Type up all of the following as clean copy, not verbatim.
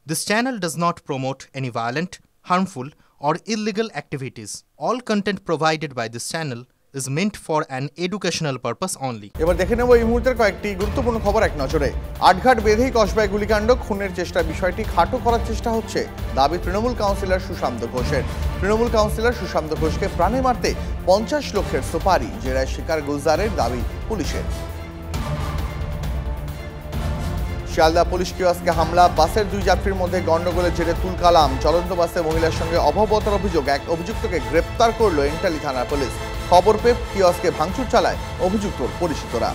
This channel does not promote any violent, harmful, or illegal activities. All content provided by this channel is meant for an educational purpose only. এবার দেখে নেব এই মুহূর্তের কয়েকটি গুরুত্বপূর্ণ খবর এক নজরে। আটঘাট বেঁধেই কসবায় গুলিকাণ্ড, খুনের চেষ্টার বিষয়টি খাটো করার চেষ্টা হচ্ছে, দাবি তৃণমূল কাউন্সিলর সুশান্ত ঘোষের। তৃণমূল কাউন্সিলর সুশান্ত ঘোষকে প্রাণে মারতে 50 লক্ষের সুপারি, জেরায় শিকার গুলজারের দাবি পুলিশের। শিয়ালদা পুলিশ কিওস্কে হামলা, বাসের 2 যাত্রীর মধ্যে গন্ডগোলের জেরে তুলকালাম। চলন্ত বাসে মহিলার সঙ্গে অভব্যতার অভিযোগ, এক অভিযুক্তকে গ্রেপ্তার করল এন্টালি থানার পুলিশ। খবর পেয়ে কিওস্কে ভাঙচুর চালায় অভিযুক্তর পরিচিতরা।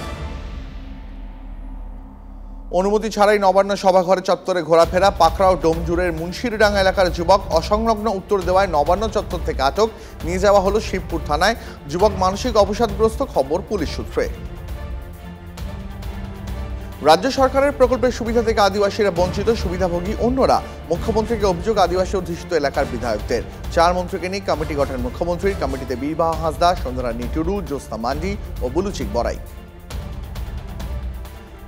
অনুমতি ছাড়াই নবান্ন সভাঘরে চত্বরে ঘোরাফেরা, পাকড়াও ডোমজুরের মুন্সিরডাঙ্গা এলাকার যুবক অসংলগ্ন উত্তর দেওয়ায় নবান্ন চত্বর থেকে আটক, নিয়ে যাওয়া হলো শিবপুর থানায়। যুবক মানসিক অবসাদগ্রস্ত, খবর পুলিশ সূত্রে। রাজ্য সরকারের প্রকল্পের সুবিধা থেকে আদিবাসীরা বঞ্চিত, সুবিধাভোগী অন্যরা। মুখ্যমন্ত্রীকে অভিযোগ আদিবাসী অধ্যুষিত এলাকার বিধায়কদের। 4 মন্ত্রীকে নিয়ে কমিটি গঠন মুখ্যমন্ত্রীর। কমিটিতে বীরবাহা হাঁসদা, সন্ধ্যারানী টুডু, জ্যোৎস্না মান্ডি ও বুলুচিক বড়াই।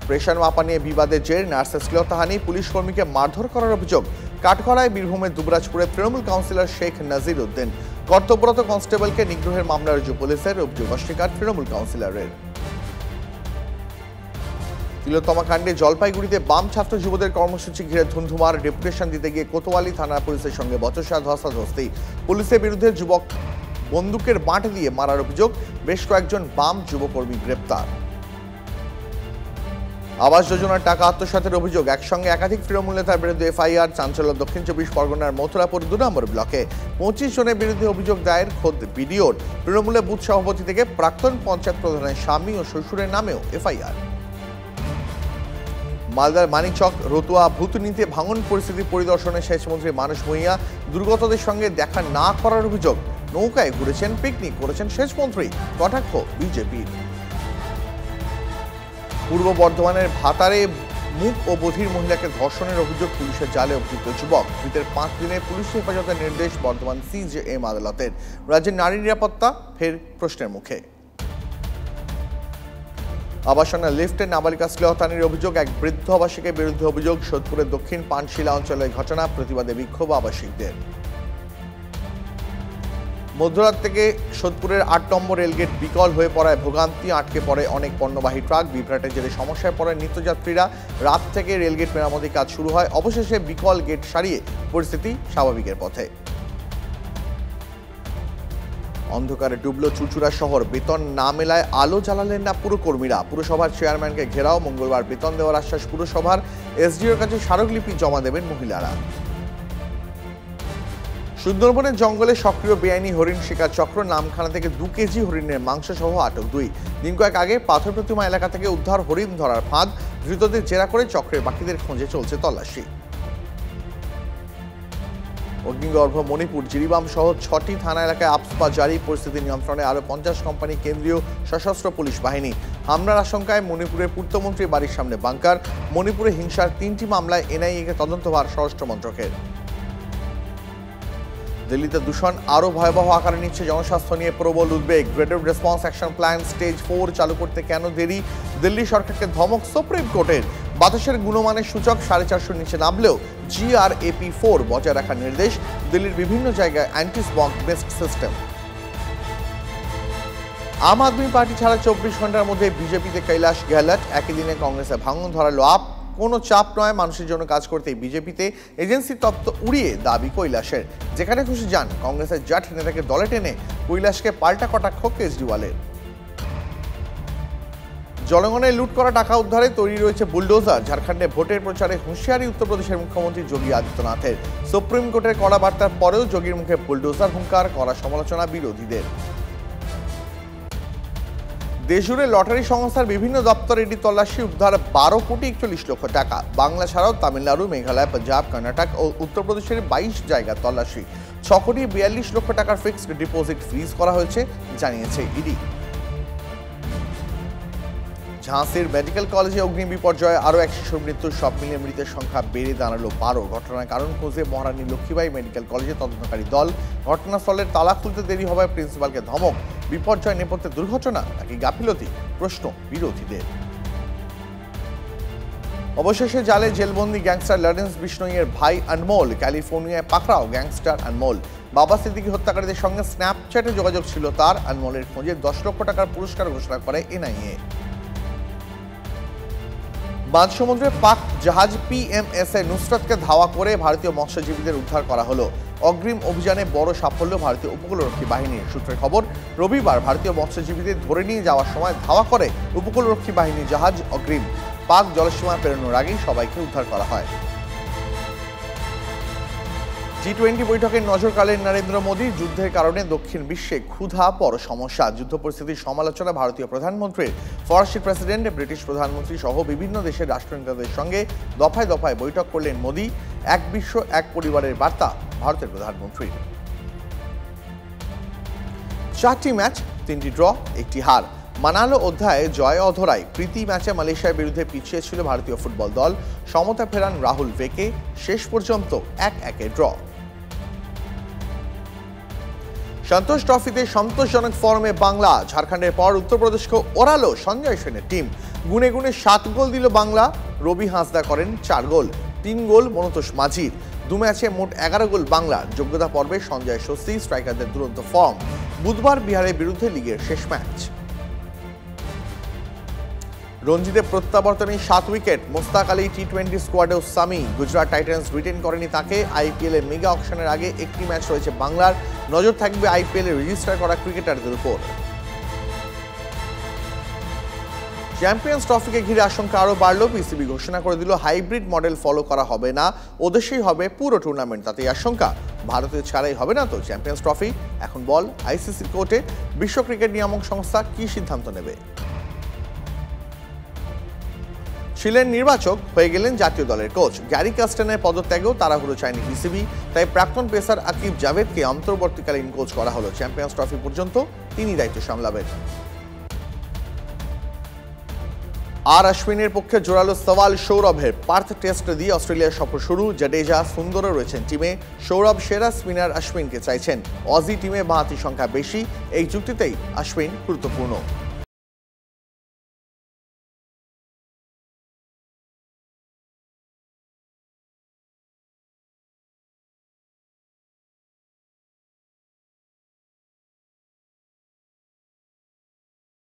প্রেশার মাপা নিয়ে বিবাদের জের, নার্সের শ্লীলতাহানি, পুলিশ কর্মীকে মারধর করার অভিযোগ। কাঠগড়ায় বীরভূমের দুবরাজপুরে তৃণমূল কাউন্সিলর শেখ নাজির উদ্দিন। কর্তব্যরত কনস্টেবলকে নিগ্রহের মামলা রুজু পুলিশের, অভিযোগ অস্বীকার তৃণমূল কাউন্সিলরের। তিলোত্তমা কাণ্ডে জলপাইগুড়িতে বাম ছাত্র যুবদের কর্মসূচি ঘিরে ধুন্ধুমার, ডেপুটেশন দিতে গিয়ে কোতোয়ালি থানা পুলিশের সঙ্গে বচসা ধস্তাধস্তি। পুলিশের বিরুদ্ধে যুবক বন্দুকের বাঁট দিয়ে মারার অভিযোগ, বেশ কয়েকজন বাম যুবকর্মী গ্রেপ্তার। আবাস যোজনার টাকা আত্মসাতের অভিযোগ, একসঙ্গে একাধিক তৃণমূল নেতার বিরুদ্ধে এফআইআর। চাঞ্চল্য দক্ষিণ 24 পরগনার মথুরাপুর 2 নম্বর ব্লকে 25 জনের বিরুদ্ধে অভিযোগ দায়ের খোদ বিডিওর। তৃণমূলের বুথ সভাপতি থেকে প্রাক্তন পঞ্চায়েত প্রধানের স্বামী ও শ্বশুরের নামেও এফআইআর। মালদার মানিকচক রতুয়া ভুতুনিতে ভাঙন পরিস্থিতি পরিদর্শনে সেচমন্ত্রী মানস ভূঁইয়া। দুর্গতদের সঙ্গে দেখা না করার অভিযোগ, নৌকায় ঘুরেছেন, পিকনিক করেছেন সেচমন্ত্রী, কটাক্ষ বিজেপির। পূর্ব বর্ধমানের ভাতারে মুখ ও বধির মহিলাকে ধর্ষণের অভিযোগ, পুলিশের জালে অভিযুক্ত যুবক। ধৃতের 5 দিনে পুলিশ হেফাজতের নির্দেশ বর্ধমান সিজেএম আদালতের। রাজ্যের নারী নিরাপত্তা ফের প্রশ্নের মুখে। আবাসনের লিফটে নাবালিকা শ্লীলতাহানির অভিযোগ, এক বৃদ্ধ আবাসিকের বিরুদ্ধে অভিযোগ। সোদপুরের দক্ষিণ পানশিলা অঞ্চলের ঘটনা, প্রতিবাদে বিক্ষোভ আবাসিকদের। মধ্যরাত থেকে সোদপুরের 8 নম্বর রেলগেট বিকল হয়ে পড়ায় ভোগান্তি, আটকে পড়ে অনেক পণ্যবাহী ট্রাক। বিভ্রাটের জেরে সমস্যায় পড়ে নিত্যযাত্রীরা। রাত থেকে রেলগেট মেরামতি কাজ শুরু হয়, অবশেষে বিকল গেট সারিয়ে পরিস্থিতি স্বাভাবিকের পথে। অন্ধকারে ডুবল চুচুড়া শহর, বেতন না মেলায় আলো জ্বালালেন না পুরকর্মীরা। পুরসভার চেয়ারম্যানকে ঘেরাও, মঙ্গলবার বেতন দেওয়ার আশ্বাস পুরসভার। এসডিওর কাছে স্মারকলিপি জমা দেবেন মহিলারা। সুন্দরবনের জঙ্গলে সক্রিয় বেআইনি হরিণ শিকার চক্র, নামখানা থেকে 2 কেজি হরিণের মাংস সহ আটক 2। দিন কয়েক আগে পাথর প্রতিমা এলাকা থেকে উদ্ধার হরিণ ধরার ফাঁদ, ধৃতদের জেরা করে চক্রের বাকিদের খোঁজে চলছে তল্লাশি। অগ্নিগর্ভ মণিপুর, জিরিবাম সহ 6টি থানা এলাকায় আপসপা জারি, পরিস্থিতি নিয়ন্ত্রণে আরো 50 কোম্পানি, কেন্দ্রীয় সশস্ত্র পুলিশ বাহিনী। হামলার আশঙ্কায় মণিপুরের পূর্তমন্ত্রীর বাড়ির সামনে বাংকার। মণিপুরে হিংসার 3টি মামলায় এনআইএ-কে তদন্তভার স্বরাষ্ট্র মন্ত্রকের। দিল্লিতে দূষণ আরও ভয়াবহ আকারে নিচ্ছে, জনস্বাস্থ্য নিয়ে প্রবল উদ্বেগ। Graded response action plan stage 4 চালু করতে কেন দেরি, দিল্লি সরকারকে ধমক সুপ্রিম কোর্টের। বাতাসের গুণমানের সূচক 450 নিচে নামলেও GRAP4 বজায় রাখার নির্দেশ। দিল্লির বিভিন্ন জায়গায় অ্যান্টি স্মগ বেস্ট সিস্টেম। আম আদমি পার্টি ছাড়া 24 ঘন্টার মধ্যে বিজেপিতে কৈলাস গেহলট। একই দিনে কংগ্রেসে ভাঙন ধরালো আপ। কোনো চাপ নয়, মানুষের জন্য কাজ করতে বিজেপিতে এজেন্সি তত্ত্ব উড়িয়ে দাবি কৈলাসের। যেখানে খুশি যান, কংগ্রেসের জাট নেতাকে দলে টেনে কৈলাসকে পাল্টা কটাক্ষ কেজরিওয়ালের। জনগণে লুট করা টাকা উদ্ধারে তৈরি রয়েছে বুলডোজার। ঝাড়খণ্ডে ভোটের প্রচারে হুঁশিয়ারি উত্তরপ্রদেশের মুখ্যমন্ত্রী যোগী আদিত্যনাথের। সুপ্রিম কোর্টের কড়া বার্তার পরেও যোগীর মুখে বুলডোজার হুঙ্কার, করা সমালোচনা বিরোধীদের। দেশজুড়ে লটারি সংস্থার বিভিন্ন দপ্তরে ইডি তল্লাশি, উদ্ধার 12 কোটি 41 লক্ষ টাকা। বাংলা ছাড়াও তামিলনাড়ু, মেঘালয়, পাঞ্জাব, কর্ণাটক ও উত্তরপ্রদেশের 22 জায়গা তল্লাশি। 6 কোটি 42 লক্ষ টাকার ফিক্সড ডিপোজিট ফ্রিজ করা হয়েছে, জানিয়েছে ইডি। ঝাঁসির মেডিকেল কলেজে অগ্নি বিপর্যয়ে আরও 1 শিশুর মৃত্যু, সব মিলিয়ে মৃতের সংখ্যা বেড়ে দাঁড়ালো 12। ঘটনার কারণ খুঁজে মহারানী লক্ষ্মীবাই মেডিকেল কলেজে তদন্তকারী দল। ঘটনাস্থলের তালা খুলতে দেরি হওয়ায় প্রিন্সিপালকে ধমক। বিপর্যয় নেপথ্যে দুর্ঘটনা নাকি গাফিলতি, প্রশ্ন বিরোধীদের। অবশেষে জালে জেলবন্দি গ্যাংস্টার লরেন্স বিষ্ণইয়ের ভাই আনমোল। ক্যালিফোর্নিয়ায় পাকড়াও গ্যাংস্টার আনমোল। বাবা সিদ্দিকী হত্যাকারীদের সঙ্গে স্ন্যাপচ্যাটে যোগাযোগ ছিল তার। আনমোলের খোঁজে 10 লক্ষ টাকার পুরস্কার ঘোষণা করে এনআইএ। বাঁধ সমুদ্রে পাক জাহাজ PMS নুসরাতকে ধাওয়া করে ভারতীয় মৎস্যজীবীদের উদ্ধার করা হলো। অগ্রিম অভিযানে বড় সাফল্য ভারতীয় উপকূলরক্ষী বাহিনীর। সূত্রের খবর, রবিবার ভারতীয় মৎস্যজীবীদের ধরে নিয়ে যাওয়ার সময় ধাওয়া করে উপকূলরক্ষী বাহিনী জাহাজ অগ্রিম। পাক জলসীমা পেরোনোর আগেই সবাইকে উদ্ধার করা হয়। G20 বৈঠকে নজর কাড়লেন নরেন্দ্র মোদী। যুদ্ধের কারণে দক্ষিণ বিশ্বে ক্ষুধা বড় সমস্যা। যুদ্ধ পরিস্থিতির সমালোচনা ভারতীয় প্রধানমন্ত্রীর। ফরাসি প্রেসিডেন্ট, ব্রিটিশ প্রধানমন্ত্রী সহ বিভিন্ন দেশের রাষ্ট্রনেতাদের সঙ্গে দফায় দফায় বৈঠক করলেন মোদী। এক বিশ্ব এক পরিবারের বার্তা ভারতের প্রধানমন্ত্রীর। 4টি ম্যাচ, 3টি ড্র, 1টি হার। মানালো অধ্যায়ে জয় অধরায়। প্রীতি ম্যাচে মালয়েশিয়ার বিরুদ্ধে পিছিয়ে ছিল ভারতীয় ফুটবল দল। সমতা ফেরান রাহুল ভেকে। শেষ পর্যন্ত 1-1 ড্র। সন্তোষ ট্রফিতে সন্তোষজনক ফর্মে বাংলা। ঝাড়খণ্ডের পর উত্তরপ্রদেশকে ওড়ালো সঞ্জয় সেনের টিম। গুনে গুনে 7 গোল দিল বাংলা। রবি হাঁসদা করেন 4 গোল, 3 গোল মনতোষ মাঝির। 2 ম্যাচে মোট 11 গোল বাংলার। যোগ্যতা পর্বে সঞ্জয় স্বস্তি, স্ট্রাইকারদের দুরন্ত ফর্ম। বুধবার বিহারের বিরুদ্ধে লিগের শেষ ম্যাচ। রঞ্জিতে প্রত্যাবর্তনে 7 উইকেট। মোস্তাক আলী টি20 স্কোয়াডেও সামি। গুজরাট টাইটান্স রিটেন করেনি তাকে। IPL এর মেগা অকশনের আগে একটি ম্যাচ রয়েছে বাংলার। নজর থাকবে IPL এ রেজিস্টার করা ক্রিকেটারদের উপর। চ্যাম্পিয়ন্স ট্রফিকে ঘিরে আশঙ্কা আরও বাড়ল। PCB ঘোষণা করে দিল হাইব্রিড মডেল ফলো করা হবে না, ওদেশেই হবে পুরো টুর্নামেন্ট। তাতেই আশঙ্কা ভারতের ছাড়াই হবে না তো চ্যাম্পিয়ন্স ট্রফি। এখন বল ICC কোর্টে, বিশ্ব ক্রিকেট নিয়ামক সংস্থা কি সিদ্ধান্ত নেবে। ছিলেন নির্বাচক, হয়ে গেলেন জাতীয় দলের কোচ। গ্যারি কাস্টেনের পদত্যাগেও তাড়াহুড়ো চায়নি PCB। তাই প্রাক্তন পেসার আকিব জাভেদকে অন্তর্বর্তীকালীন কোচ করা হলো। চ্যাম্পিয়ন্স ট্রফি পর্যন্ত তিনি দায়িত্ব সামলাবেন। আর অশ্বিনের পক্ষে জোরালো সওয়াল সৌরভের। পার্থ টেস্ট দিয়ে অস্ট্রেলিয়ার সফর শুরু। জাডেজা, সুন্দরও রয়েছেন টিমে। সৌরভ সেরা স্পিনার অশ্বিনকে চাইছেন। অজি টিমে বাঁহাতি সংখ্যা বেশি। এই যুক্তিতেই অশ্বিন গুরুত্বপূর্ণ।